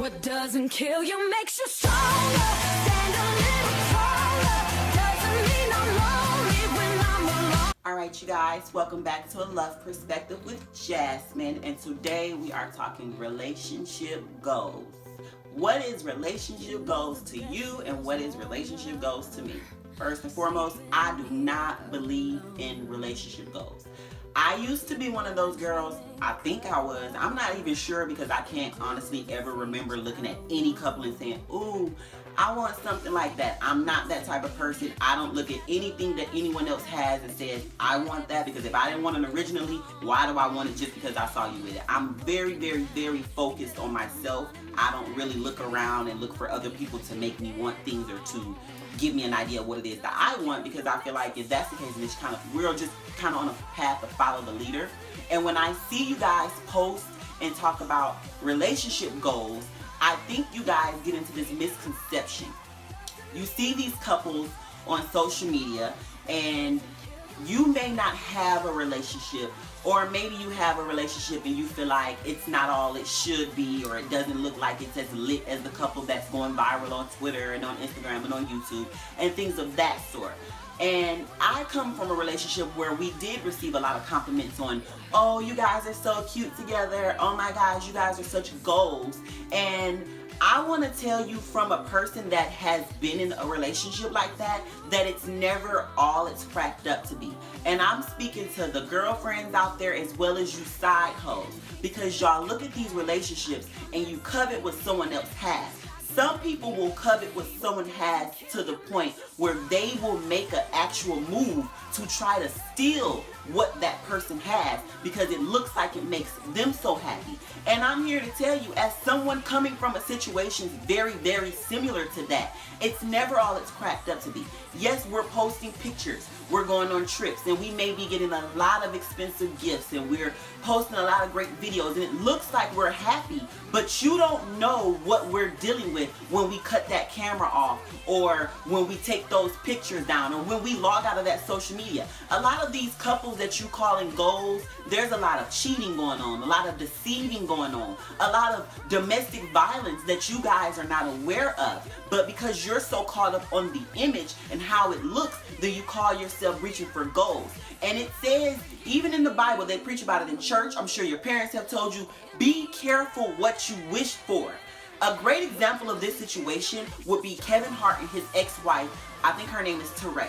What doesn't kill you makes you stronger. Stand a little taller. Doesn't mean I'm lonely when I'm alone. Alright, you guys, welcome back to A Love Perspective with Jasmine, and today we are talking relationship goals. What is relationship goals to you, and what is relationship goals to me? First and foremost, I do not believe in relationship goals. I used to be one of those girls. I think I was. I'm not even sure because I can't honestly ever remember looking at any couple and saying, ooh, I want something like that. I'm not that type of person. I don't look at anything that anyone else has and says, I want that, because if I didn't want it originally, why do I want it just because I saw you with it? I'm very, very, very focused on myself. I don't really look around and look for other people to make me want things or to give me an idea of what it is that I want, because I feel like if that's the case, it's we're just kind of on a path to follow the leader. And when I see you guys post and talk about relationship goals, I think you guys get into this misconception. You see these couples on social media and you may not have a relationship, or maybe you have a relationship and you feel like it's not all it should be, or it doesn't look like it's as lit as the couple that's going viral on Twitter and on Instagram and on YouTube and things of that sort. And I come from a relationship where we did receive a lot of compliments on, oh, you guys are so cute together, oh my gosh, you guys are such goals. And I want to tell you, from a person that has been in a relationship like that it's never all it's cracked up to be. And I'm speaking to the girlfriends out there as well as you side hoes, because y'all look at these relationships and you covet what someone else has. Some people will covet what someone has to the point where they will make an actual move to try to steal what that person has because it looks like it makes them so happy. And I'm here to tell you, as someone coming from a situation very, very similar to that, it's never all it's cracked up to be. Yes, we're posting pictures, we're going on trips, and we may be getting a lot of expensive gifts, and we're posting a lot of great videos, and it looks like we're happy, but you don't know what we're dealing with when we cut that camera off, or when we take those pictures down, or when we log out of that social media. A lot of these couples that you calling goals, there's a lot of cheating going on, a lot of deceiving going on, a lot of domestic violence that you guys are not aware of. But because you're so caught up on the image and how it looks, then you call yourself reaching for goals. And it says, even in the Bible, they preach about it in church. I'm sure your parents have told you, be careful what you wish for. A great example of this situation would be Kevin Hart and his ex-wife. I think her name is Teray.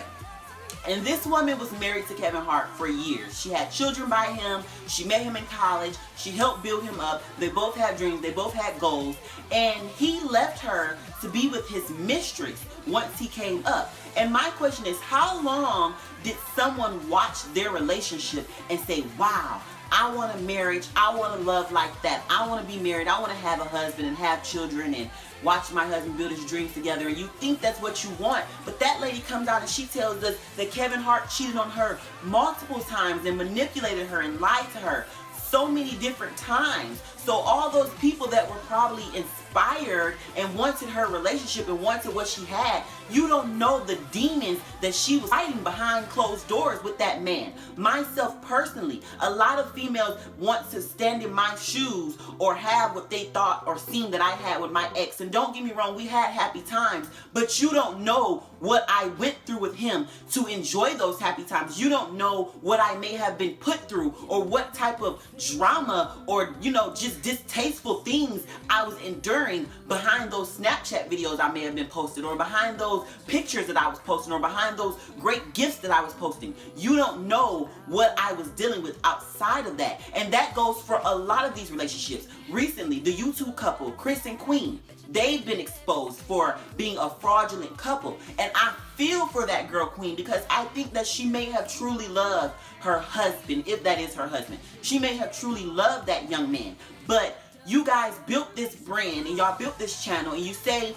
And this woman was married to Kevin Hart for years. She had children by him. She met him in college. She helped build him up. They both had dreams. They both had goals. And he left her to be with his mistress once he came up. And my question is, how long did someone watch their relationship and say, wow, I want a marriage, I want a love like that, I want to be married, I want to have a husband and have children and watch my husband build his dreams together, and you think that's what you want, but that lady comes out and she tells us that Kevin Hart cheated on her multiple times and manipulated her and lied to her so many different times. So all those people that were probably inspired and wanted her relationship and wanted what she had, you don't know the demons that she was fighting behind closed doors with that man. Myself personally, a lot of females want to stand in my shoes or have what they thought or seen that I had with my ex. And don't get me wrong, we had happy times, but you don't know what I went through with him to enjoy those happy times. You don't know what I may have been put through, or what type of drama or, just distasteful things I was enduring behind those Snapchat videos I may have been posted, or behind those pictures that I was posting, or behind those great gifts that I was posting. You don't know what I was dealing with outside of that. And that goes for a lot of these relationships. Recently, the YouTube couple, Chris and Queen, they've been exposed for being a fraudulent couple. And I feel for that girl, Queen, because I think that she may have truly loved her husband, if that is her husband. She may have truly loved that young man. But you guys built this brand and y'all built this channel, and you say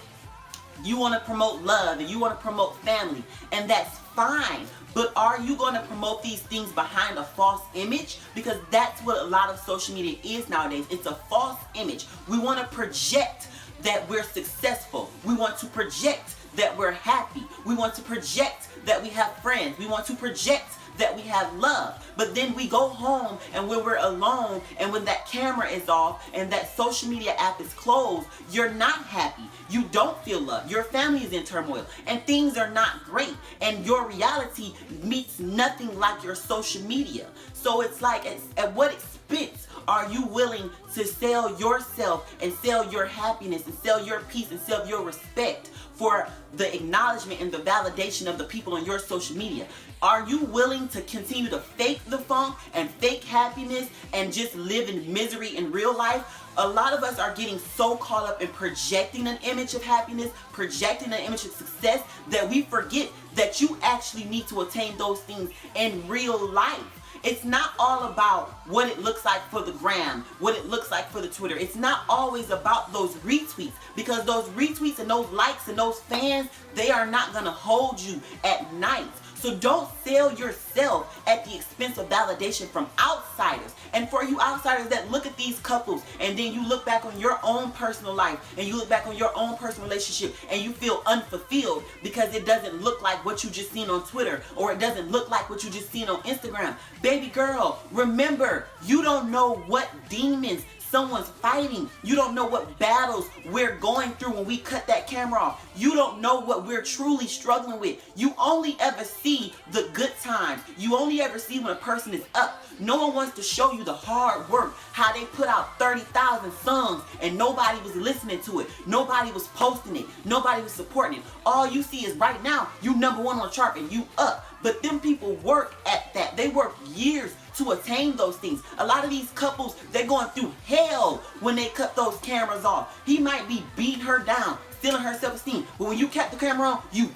you want to promote love and you want to promote family, and that's fine. But are you going to promote these things behind a false image? Because that's what a lot of social media is nowadays. It's a false image. We want to project that we're successful. We want to project that we're happy. We want to project that we have friends. We want to project that we have love. But then we go home, and when we're alone, and when that camera is off, and that social media app is closed, you're not happy. You don't feel love. Your family is in turmoil, and things are not great. And your reality meets nothing like your social media. So it's like, at what expense are you willing to sell yourself and sell your happiness and sell your peace and sell your respect for the acknowledgement and the validation of the people on your social media? Are you willing to continue to fake the funk and fake happiness and just live in misery in real life? A lot of us are getting so caught up in projecting an image of happiness, projecting an image of success, that we forget that you actually need to attain those things in real life. It's not all about what it looks like for the gram, what it looks like for the Twitter. It's not always about those retweets, because those retweets and those likes and those fans, they are not going to hold you at night. So don't sell yourself at the expense of validation from outsiders. And for you outsiders that look at these couples, and then you look back on your own personal life, and you look back on your own personal relationship, and you feel unfulfilled because it doesn't look like what you just seen on Twitter, or it doesn't look like what you just seen on Instagram. Baby girl, remember, you don't know what demons someone's fighting. You don't know what battles we're going through when we cut that camera off. You don't know what we're truly struggling with. You only ever see the good times. You only ever see when a person is up. No one wants to show you the hard work, how they put out 30,000 songs and nobody was listening to it. Nobody was posting it. Nobody was supporting it. All you see is right now, you #1 on the chart and you up. But them people work at that. They work years to attain those things. A lot of these couples, they're going through hell when they cut those cameras off. He might be beating her down, stealing her self-esteem. But when you cut the camera on,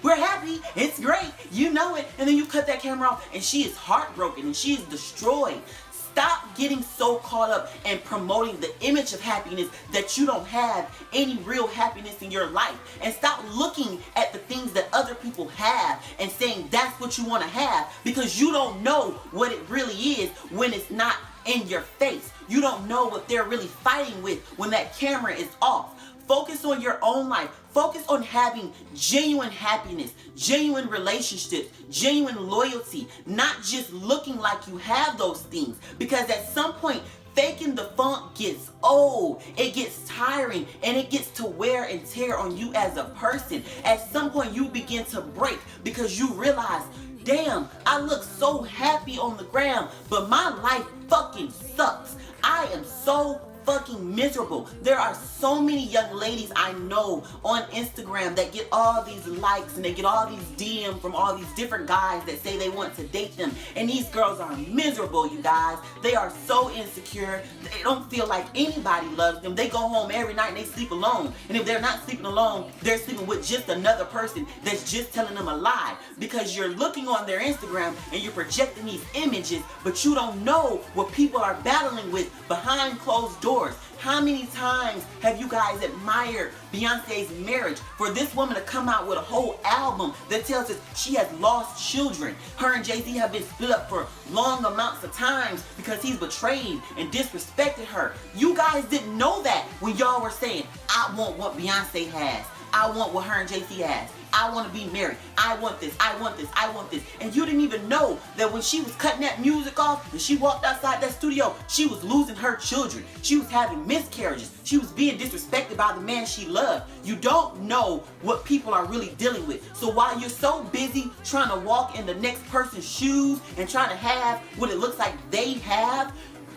we're happy, it's great, you know it. And then you cut that camera off and she is heartbroken and she is destroyed. Stop getting so caught up in promoting the image of happiness that you don't have any real happiness in your life. And stop looking at the things that other people have and saying that's what you want to have, because you don't know what it really is when it's not in your face. You don't know what they're really fighting with when that camera is off. Focus on your own life. Focus on having genuine happiness, genuine relationships, genuine loyalty, not just looking like you have those things. Because at some point, faking the funk gets old, it gets tiring, and it gets to wear and tear on you as a person. At some point, you begin to break because you realize, damn, I look so happy on the gram, but my life fucking sucks. I am so fucking miserable. There are so many young ladies I know on Instagram that get all these likes and they get all these DMs from all these different guys that say they want to date them, and these girls are miserable, you guys. They are so insecure. They don't feel like anybody loves them. They go home every night and they sleep alone, and if they're not sleeping alone, they're sleeping with just another person that's just telling them a lie, because you're looking on their Instagram and you're projecting these images, but you don't know what people are battling with behind closed doors. How many times have you guys admired Beyonce's marriage? For this woman to come out with a whole album that tells us she has lost children. Her and Jay-Z have been split up for long amounts of times because he's betrayed and disrespected her. You guys didn't know that when y'all were saying, I want what Beyonce has. I want what her and Jay-Z has. I want to be married. I want this. I want this. I want this. And you didn't even know that when she was cutting that music off and she walked outside that studio, she was losing her children. She was having miscarriages. She was being disrespected by the man she loved. You don't know what people are really dealing with. So while you're so busy trying to walk in the next person's shoes and trying to have what it looks like they have,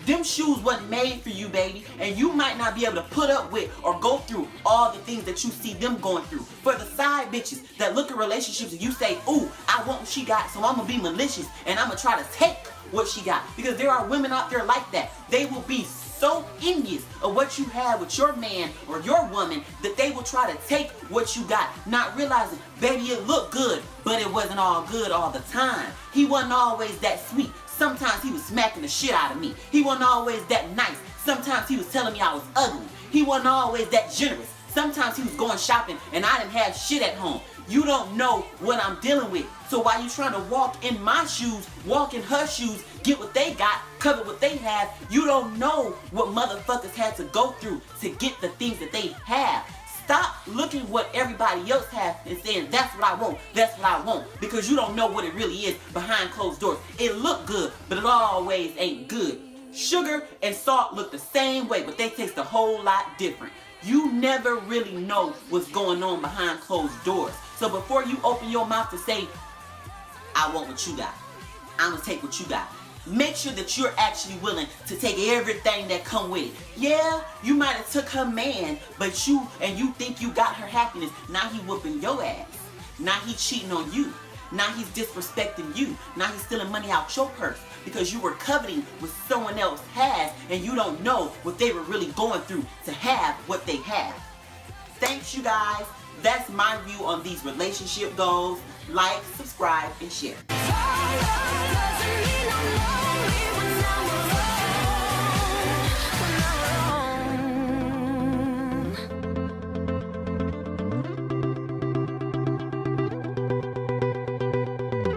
them shoes wasn't made for you, baby, and you might not be able to put up with or go through all the things that you see them going through. For the side bitches that look at relationships and you say, ooh, I want what she got, so I'm gonna be malicious and I'm gonna try to take what she got. Because there are women out there like that. They will be so envious of what you have with your man or your woman that they will try to take what you got, not realizing, baby, it looked good, but it wasn't all good all the time. He wasn't always that sweet. Sometimes he was smacking the shit out of me. He wasn't always that nice. Sometimes he was telling me I was ugly. He wasn't always that generous. Sometimes he was going shopping and I didn't have shit at home. You don't know what I'm dealing with. So while you're trying to walk in my shoes, walk in her shoes, get what they got, cover what they have, you don't know what motherfuckers had to go through to get the things that they have. Stop looking what everybody else has and saying, that's what I want, that's what I want. Because you don't know what it really is behind closed doors. It look good, but it always ain't good. Sugar and salt look the same way, but they taste a whole lot different. You never really know what's going on behind closed doors. So before you open your mouth to say, I want what you got, I'm gonna take what you got, make sure that you're actually willing to take everything that come with it. Yeah, you might have took her man, but you think you got her happiness. Now he whooping your ass. Now he cheating on you. Now he's disrespecting you. Now he's stealing money out your purse because you were coveting what someone else has and you don't know what they were really going through to have what they have. Thanks, you guys. That's my view on these relationship goals. Like, subscribe, and share.